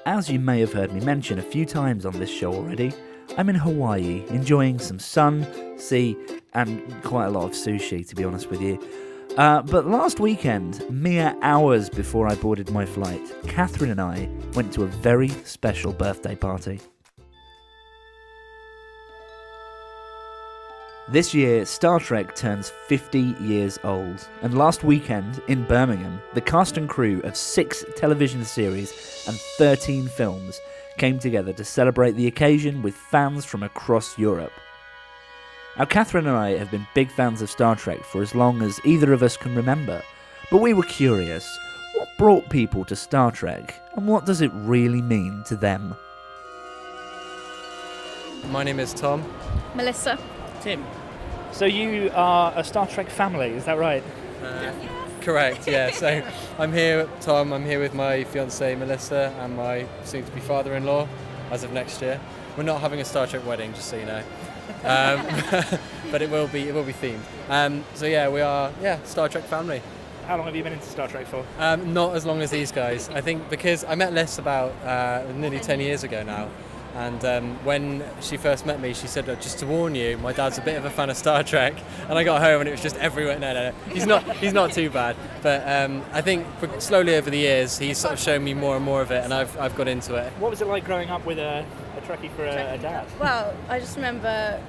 As you may have heard me mention a few times on this show already, I'm in Hawaii, enjoying some sun, sea, and quite a lot of sushi, to be honest with you. But last weekend, mere hours before I boarded my flight, Catherine and I went to a very special birthday party. This year, Star Trek turns 50 years old, and last weekend, in Birmingham, the cast and crew of 6 television series and 13 films came together to celebrate the occasion with fans from across Europe. Now, Catherine and I have been big fans of Star Trek for as long as either of us can remember, but we were curious, what brought people to Star Trek, and what does it really mean to them? My name is Tom. Melissa. Tim. So you are a Star Trek family, is that right? Correct, yeah. So I'm here, Tom, I'm here with my fiancée Melissa and my soon-to-be father-in-law as of next year. We're not having a Star Trek wedding, just so you know. But it will be themed. So yeah, we are Star Trek family. How long have you been into Star Trek for? Not as long as these guys. I think because I met Liz about nearly 10 years ago now. And when she first met me, she said, just to warn you, my dad's a bit of a fan of Star Trek. And I got home and it was just everywhere. No. He's not too bad. But I think slowly over the years, he's sort of shown me more and more of it, and I've got into it. What was it like growing up with a Trekkie for a dad? Well, I just remember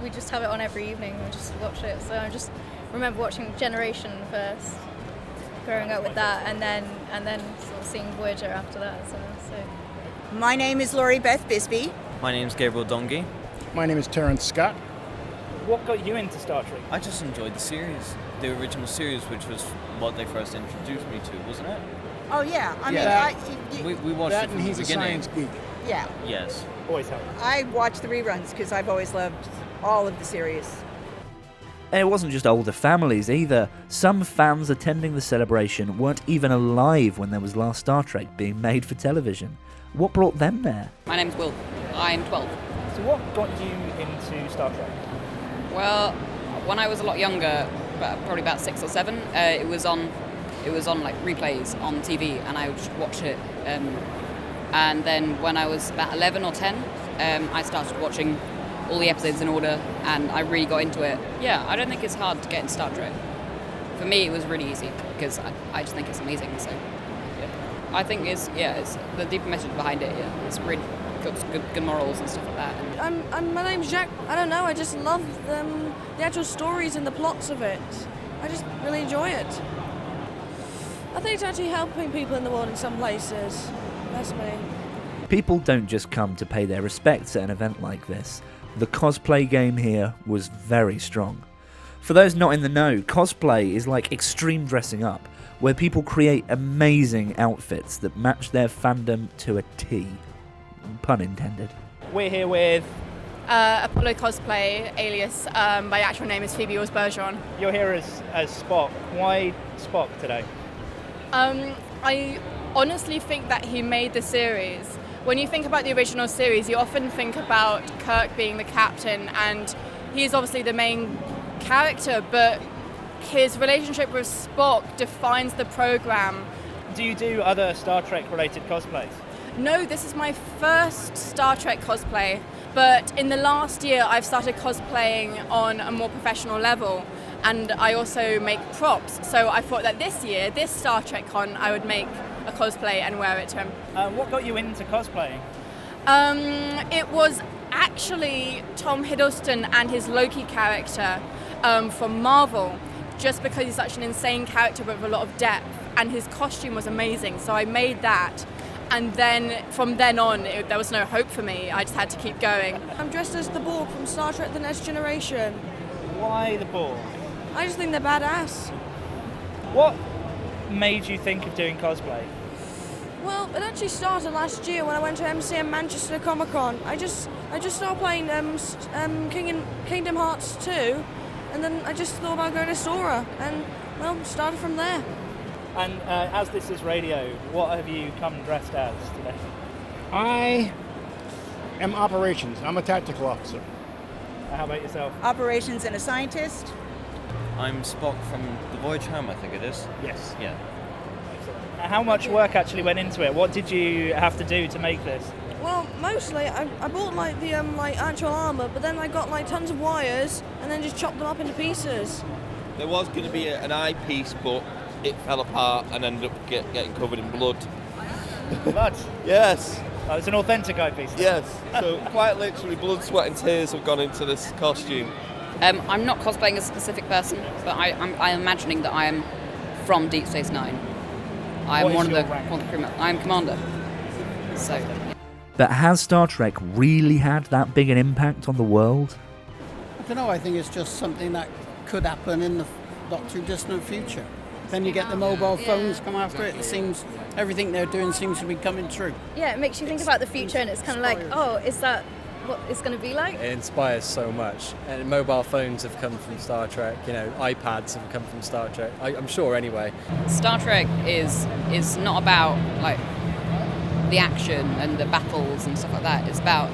we just have it on every evening. We just watch it. So I just remember watching Generation first, growing up with that, and then sort of seeing Voyager after that. So. My name is Laurie Beth Bisbee. My name's Gabriel Dongi. My name is Terrence Scott. What got you into Star Trek? I just enjoyed the series, the original series, which was what they first introduced me to, wasn't it? Oh yeah, We watched it from the beginning. He's a science geek. Yeah. Yes. Always have. I watch the reruns because I've always loved all of the series. And it wasn't just older families either. Some fans attending the celebration weren't even alive when there was last Star Trek being made for television. What brought them there? My name's Will. I'm 12. So what got you into Star Trek? Well, when I was a lot younger, probably about 6 or 7, it was on like replays on TV, and I would just watch it. And then when I was about 11 or 10, I started watching all the episodes in order, and I really got into it. Yeah, I don't think it's hard to get into Star Trek. For me, it was really easy because I just think it's amazing. So. I think it's the deeper message behind it. Yeah, it's really got good morals and stuff like that. My name's Jack. I don't know. I just love the actual stories and the plots of it. I just really enjoy it. I think it's actually helping people in the world in some places. That's me. People don't just come to pay their respects at an event like this. The cosplay game here was very strong. For those not in the know, cosplay is like extreme dressing up, where people create amazing outfits that match their fandom to a T. Pun intended. We're here with... Apollo Cosplay, alias my actual name is Phoebe Orrs-Bergeron. You're here as Spock. Why Spock today? I honestly think that he made the series. When you think about the original series, you often think about Kirk being the captain, and he's obviously the main character, but his relationship with Spock defines the program. Do you do other Star Trek related cosplays? No, this is my first Star Trek cosplay, but in the last year I've started cosplaying on a more professional level, and I also make props. So I thought that this year, this Star Trek con, I would make a cosplay and wear it to him. What got you into cosplaying? It was actually Tom Hiddleston and his Loki character from Marvel. Just because he's such an insane character with a lot of depth, and his costume was amazing, so I made that. And then from then on, there was no hope for me. I just had to keep going. I'm dressed as the Borg from Star Trek The Next Generation. Why the Borg? I just think they're badass. What made you think of doing cosplay? Well, it actually started last year when I went to MCM Manchester Comic Con. I just started playing Kingdom Hearts 2, and then I just thought about going to Sora, and well, started from there. And as this is radio, what have you come dressed as today? I am operations. I'm a tactical officer. How about yourself? Operations and a scientist. I'm Spock from the Voyage Home, I think it is. Yes. Yeah. How much work actually went into it? What did you have to do to make this? Well, mostly I bought like the actual armor, but then I got like tons of wires and then just chopped them up into pieces. There was going to be an eyepiece, but it fell apart and ended up getting covered in blood. Blood? Yes. Oh, it's an authentic eyepiece. Yes. So quite literally, blood, sweat, and tears have gone into this costume. I'm not cosplaying a specific person, but I'm imagining that I am from Deep Space Nine. I am What is one of your the rank? I am Commander. So. But has Star Trek really had that big an impact on the world? I don't know, I think it's just something that could happen in the not too distant future. Then you get the mobile phones come after it. It seems everything they're doing seems to be coming true. Yeah, it makes you think about the future, and it's kind of like, oh, is that what it's going to be like? It inspires so much. And mobile phones have come from Star Trek, iPads have come from Star Trek. I'm sure anyway. Star Trek is not about like the action and the battles and stuff like that. It's about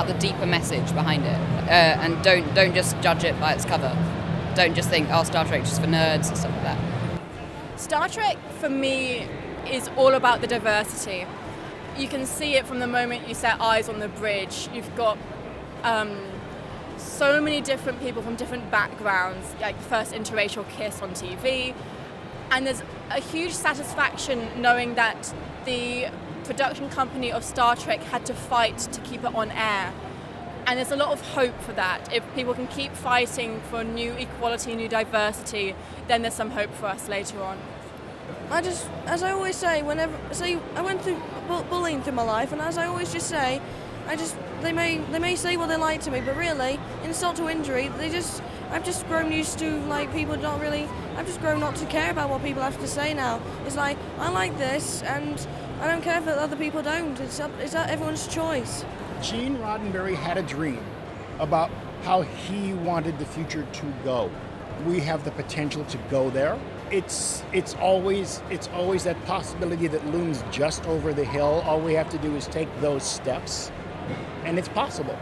the deeper message behind it. And don't just judge it by its cover. Don't just think, oh, Star Trek just for nerds and stuff like that. Star Trek, for me, is all about the diversity. You can see it from the moment you set eyes on the bridge. You've got so many different people from different backgrounds, like the first interracial kiss on TV. And there's a huge satisfaction knowing that the production company of Star Trek had to fight to keep it on air. And there's a lot of hope for that. If people can keep fighting for new equality, new diversity, then there's some hope for us later on. As I always say, I went through bullying through my life, and as I always just say, they may say what they like to me, but really, insult to injury, I've just grown used to like people not really. I've just grown not to care about what people have to say now. It's like I like this, and I don't care if other people don't. It's everyone's choice. Gene Roddenberry had a dream about how he wanted the future to go. We have the potential to go there. It's always that possibility that looms just over the hill. All we have to do is take those steps, and it's possible.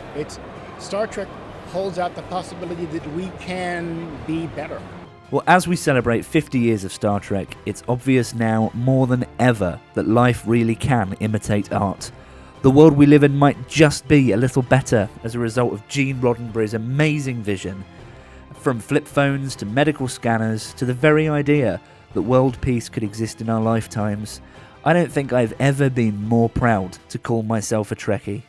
Star Trek holds out the possibility that we can be better. Well, as we celebrate 50 years of Star Trek, it's obvious now more than ever that life really can imitate art. The world we live in might just be a little better as a result of Gene Roddenberry's amazing vision. From flip phones to medical scanners to the very idea that world peace could exist in our lifetimes, I don't think I've ever been more proud to call myself a Trekkie.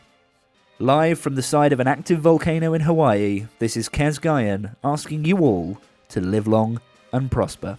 Live from the side of an active volcano in Hawaii, this is Kes and Katharine asking you all to live long and prosper.